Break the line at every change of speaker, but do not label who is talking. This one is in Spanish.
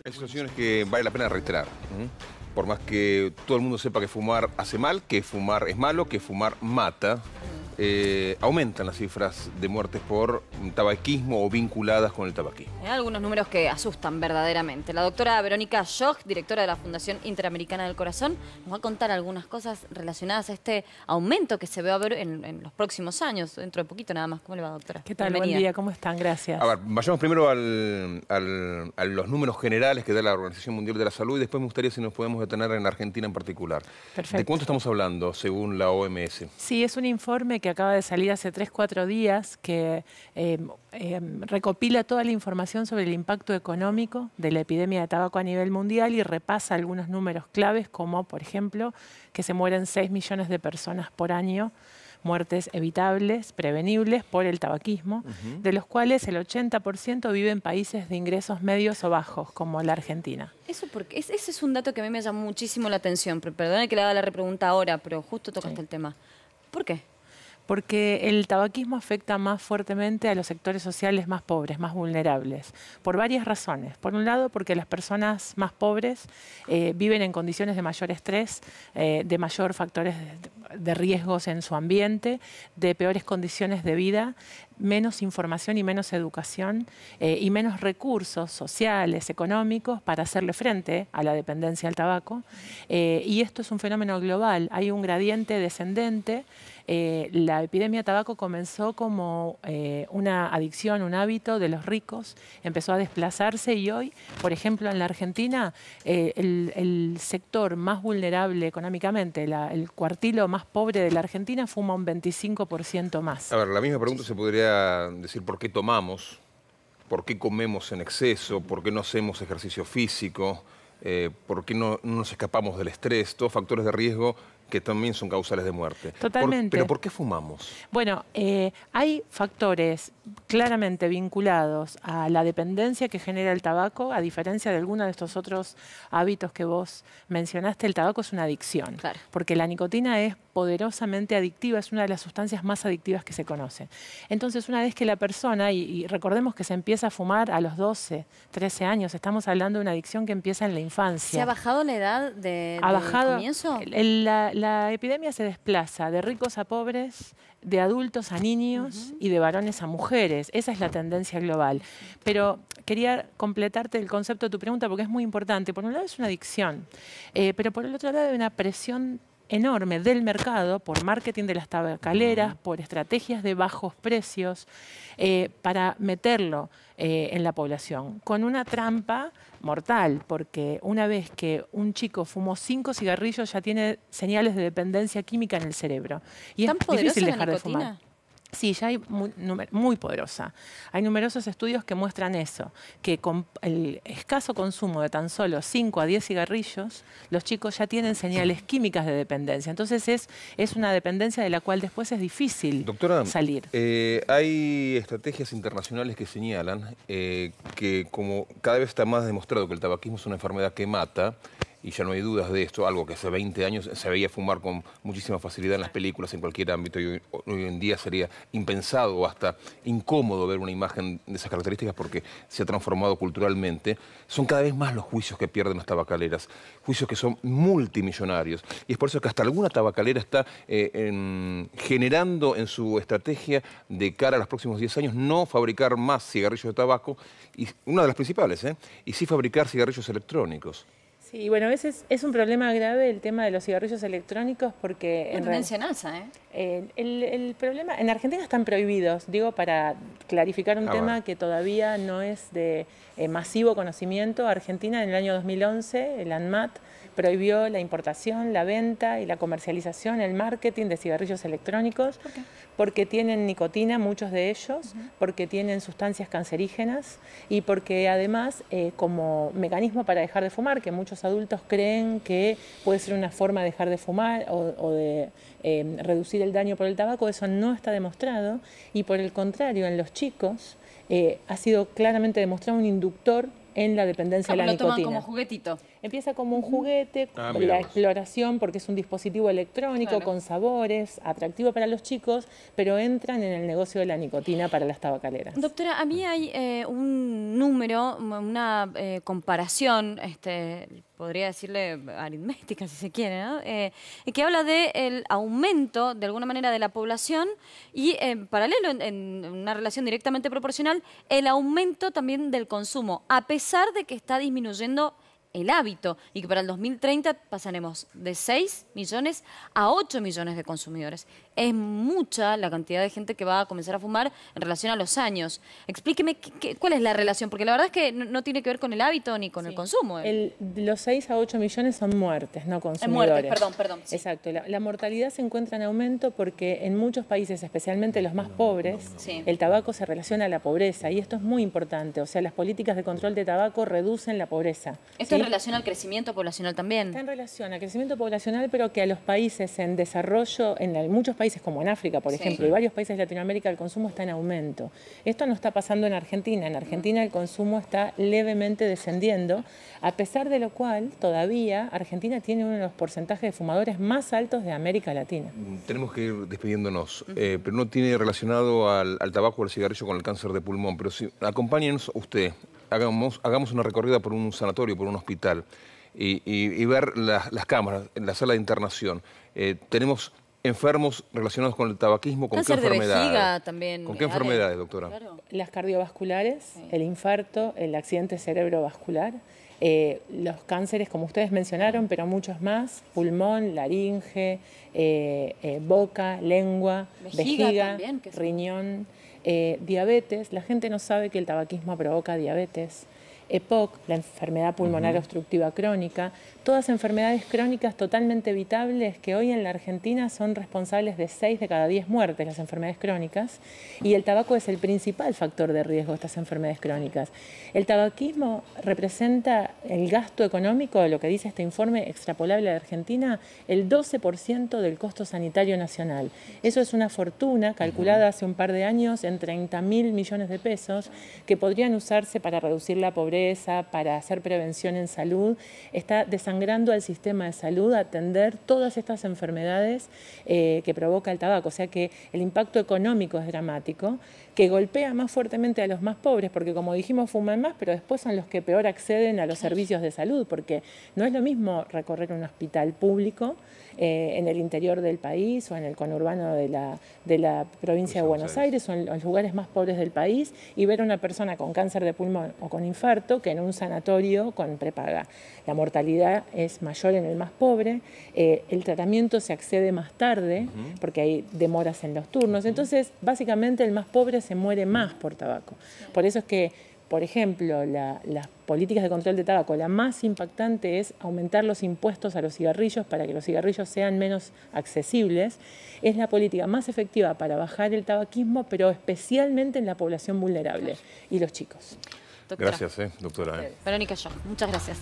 Hay situaciones que vale la pena reiterar. Por más que todo el mundo sepa que fumar hace mal, que fumar es malo, que fumar mata, aumentan las cifras de muertes por tabaquismo o vinculadas con el tabaquismo.
Hay algunos números que asustan verdaderamente. La doctora Verónica Schoch, directora de la Fundación Interamericana del Corazón, nos va a contar algunas cosas relacionadas a este aumento que se va a ver en los próximos años, dentro de poquito nada más. ¿Cómo le va, doctora?
¿Qué tal?
Bienvenida.
Buen día, ¿cómo están? Gracias.
A ver, vayamos primero a los números generales que da la Organización Mundial de la Salud y después me gustaría si nos podemos detener en Argentina en particular.
Perfecto.
¿De cuánto estamos hablando según la OMS?
Sí, es un informe que acaba de salir hace 3-4 días que recopila toda la información sobre el impacto económico de la epidemia de tabaco a nivel mundial y repasa algunos números claves como, por ejemplo, que se mueren 6 millones de personas por año, muertes evitables, prevenibles por el tabaquismo, de los cuales el 80% vive en países de ingresos medios o bajos, como la Argentina.
Eso porque ese es un dato que a mí me llamó muchísimo la atención. Perdone que le haga la repregunta ahora, pero justo tocaste el tema. ¿Por qué?
Porque el tabaquismo afecta más fuertemente a los sectores sociales más pobres, más vulnerables, por varias razones. Por un lado, porque las personas más pobres viven en condiciones de mayor estrés, de mayor factores de riesgos en su ambiente, de peores condiciones de vida, menos información y menos educación y menos recursos sociales, económicos para hacerle frente a la dependencia al tabaco. Y esto es un fenómeno global, hay un gradiente descendente. La epidemia de tabaco comenzó como una adicción, un hábito de los ricos, empezó a desplazarse y hoy, por ejemplo, en la Argentina, el sector más vulnerable económicamente, el cuartilo más pobre de la Argentina, fuma un 25% más.
A ver, la misma pregunta se podría decir por qué tomamos, por qué comemos en exceso, por qué no hacemos ejercicio físico, por qué no nos escapamos del estrés, todos factores de riesgo que también son causales de muerte.
Totalmente.
¿Pero por qué fumamos?
Bueno, hay factores claramente vinculados a la dependencia que genera el tabaco, a diferencia de algunos de estos otros hábitos que vos mencionaste. El tabaco es una adicción,
Claro.
porque la nicotina es poderosamente adictiva, es una de las sustancias más adictivas que se conoce. Entonces, una vez que la persona, y recordemos que se empieza a fumar a los 12, 13 años, estamos hablando de una adicción que empieza en la infancia.
¿Se ha bajado la edad de comienzo?
La epidemia se desplaza de ricos a pobres, de adultos a niños y de varones a mujeres. Esa es la tendencia global. Pero quería completarte el concepto de tu pregunta porque es muy importante. Por un lado es una adicción, pero por el otro lado hay una presión enorme del mercado por marketing de las tabacaleras, por estrategias de bajos precios, para meterlo en la población, con una trampa mortal, porque una vez que un chico fumó 5 cigarrillos ya tiene señales de dependencia química en el cerebro. Y es difícil dejar de fumar. Sí, ya hay muy poderosa. Hay numerosos estudios que muestran eso, que con el escaso consumo de tan solo 5 a 10 cigarrillos, los chicos ya tienen señales químicas de dependencia. Entonces es una dependencia de la cual después es difícil salir.
Hay estrategias internacionales que señalan que como cada vez está más demostrado que el tabaquismo es una enfermedad que mata, y ya no hay dudas de esto, algo que hace 20 años se veía fumar con muchísima facilidad en las películas, en cualquier ámbito, y hoy en día sería impensado o hasta incómodo ver una imagen de esas características porque se ha transformado culturalmente. Son cada vez más los juicios que pierden las tabacaleras, juicios que son multimillonarios, y es por eso que hasta alguna tabacalera está generando en su estrategia de cara a los próximos 10 años no fabricar más cigarrillos de tabaco, y una de las principales, y sí fabricar cigarrillos electrónicos.
Sí, bueno, ese es un problema grave el tema de los cigarrillos electrónicos porque...
En tendencia en alza,
el problema... En Argentina están prohibidos, digo, para clarificar un tema que todavía no es de masivo conocimiento. Argentina en el año 2011, el ANMAT, prohibió la importación, la venta y la comercialización, el marketing de cigarrillos electrónicos. ¿Por qué? Porque tienen nicotina, muchos de ellos, porque tienen sustancias cancerígenas y porque además, como mecanismo para dejar de fumar, que muchos adultos creen que puede ser una forma de dejar de fumar o de reducir el daño por el tabaco, eso no está demostrado, y por el contrario, en los chicos ha sido claramente demostrado un inductor en la dependencia de la
Lo
nicotina.
toman como juguetito.
Empieza como un juguete,
mira
la
vos.
exploración, porque es un dispositivo electrónico
Claro.
con sabores, atractivo para los chicos, pero entran en el negocio de la nicotina para las tabacaleras.
Doctora, a mí hay un número, una comparación, podría decirle aritmética si se quiere, ¿no? Que habla del aumento, de alguna manera, de la población y, en paralelo, en una relación directamente proporcional, el aumento también del consumo, a pesar de que está disminuyendo el hábito y que para el 2030 pasaremos de 6 millones a 8 millones de consumidores. Es mucha la cantidad de gente que va a comenzar a fumar en relación a los años. Explíqueme cuál es la relación, porque la verdad es que no tiene que ver con el hábito ni con el consumo.
Los 6 a 8 millones son muertes, no consumidores.
Muertes, perdón. Sí.
Exacto. La mortalidad se encuentra en aumento porque en muchos países, especialmente los más pobres,
Sí.
el tabaco se relaciona a la pobreza y esto es muy importante. O sea, las políticas de control de tabaco reducen la pobreza.
Esto
¿sí?
en relación al crecimiento poblacional también.
Está en relación al crecimiento poblacional, pero que a los países en desarrollo, muchos países como en África, por
Sí.
ejemplo, y varios países de Latinoamérica, el consumo está en aumento. Esto no está pasando en Argentina. En Argentina el consumo está levemente descendiendo, a pesar de lo cual todavía Argentina tiene uno de los porcentajes de fumadores más altos de América Latina.
Tenemos que ir despidiéndonos, pero no tiene relacionado al tabaco o al cigarrillo con el cáncer de pulmón, pero sí, acompáñenos usted, hagamos una recorrida por un sanatorio, por un hospital, y ver las cámaras en la sala de internación. Tenemos enfermos relacionados con el tabaquismo, ¿con
Cáncer
qué
de
enfermedades?
vejiga también.
¿Con qué
Ale.
enfermedades, doctora?
Claro.
Las cardiovasculares, el infarto, el accidente cerebrovascular, los cánceres, como ustedes mencionaron, pero muchos más, pulmón, laringe, boca, lengua,
Vejiga también, que es-
riñón, diabetes. La gente no sabe que el tabaquismo provoca diabetes. EPOC, la enfermedad pulmonar obstructiva crónica, todas enfermedades crónicas totalmente evitables que hoy en la Argentina son responsables de 6 de cada 10 muertes, las enfermedades crónicas, y el tabaco es el principal factor de riesgo de estas enfermedades crónicas. El tabaquismo representa el gasto económico, lo que dice este informe extrapolable a la Argentina, el 12% del costo sanitario nacional. Eso es una fortuna calculada hace un par de años en 30.000 millones de pesos que podrían usarse para reducir la pobreza, para hacer prevención en salud. Está desangrando al sistema de salud atender todas estas enfermedades que provoca el tabaco. O sea que el impacto económico es dramático, que golpea más fuertemente a los más pobres, porque como dijimos, fuman más, pero después son los que peor acceden a los servicios de salud, porque no es lo mismo recorrer un hospital público en el interior del país o en el conurbano de la provincia de Buenos Aires o en los lugares más pobres del país y ver a una persona con cáncer de pulmón o con infarto que en un sanatorio con prepaga. La mortalidad es mayor en el más pobre, el tratamiento se accede más tarde porque hay demoras en los turnos. Entonces, básicamente el más pobre se muere más por tabaco. Por eso es que, por ejemplo, las políticas de control de tabaco, la más impactante es aumentar los impuestos a los cigarrillos para que los cigarrillos sean menos accesibles. Es la política más efectiva para bajar el tabaquismo, pero especialmente en la población vulnerable y los chicos.
Doctora
Gracias, doctora.
Verónica Schoch, muchas gracias.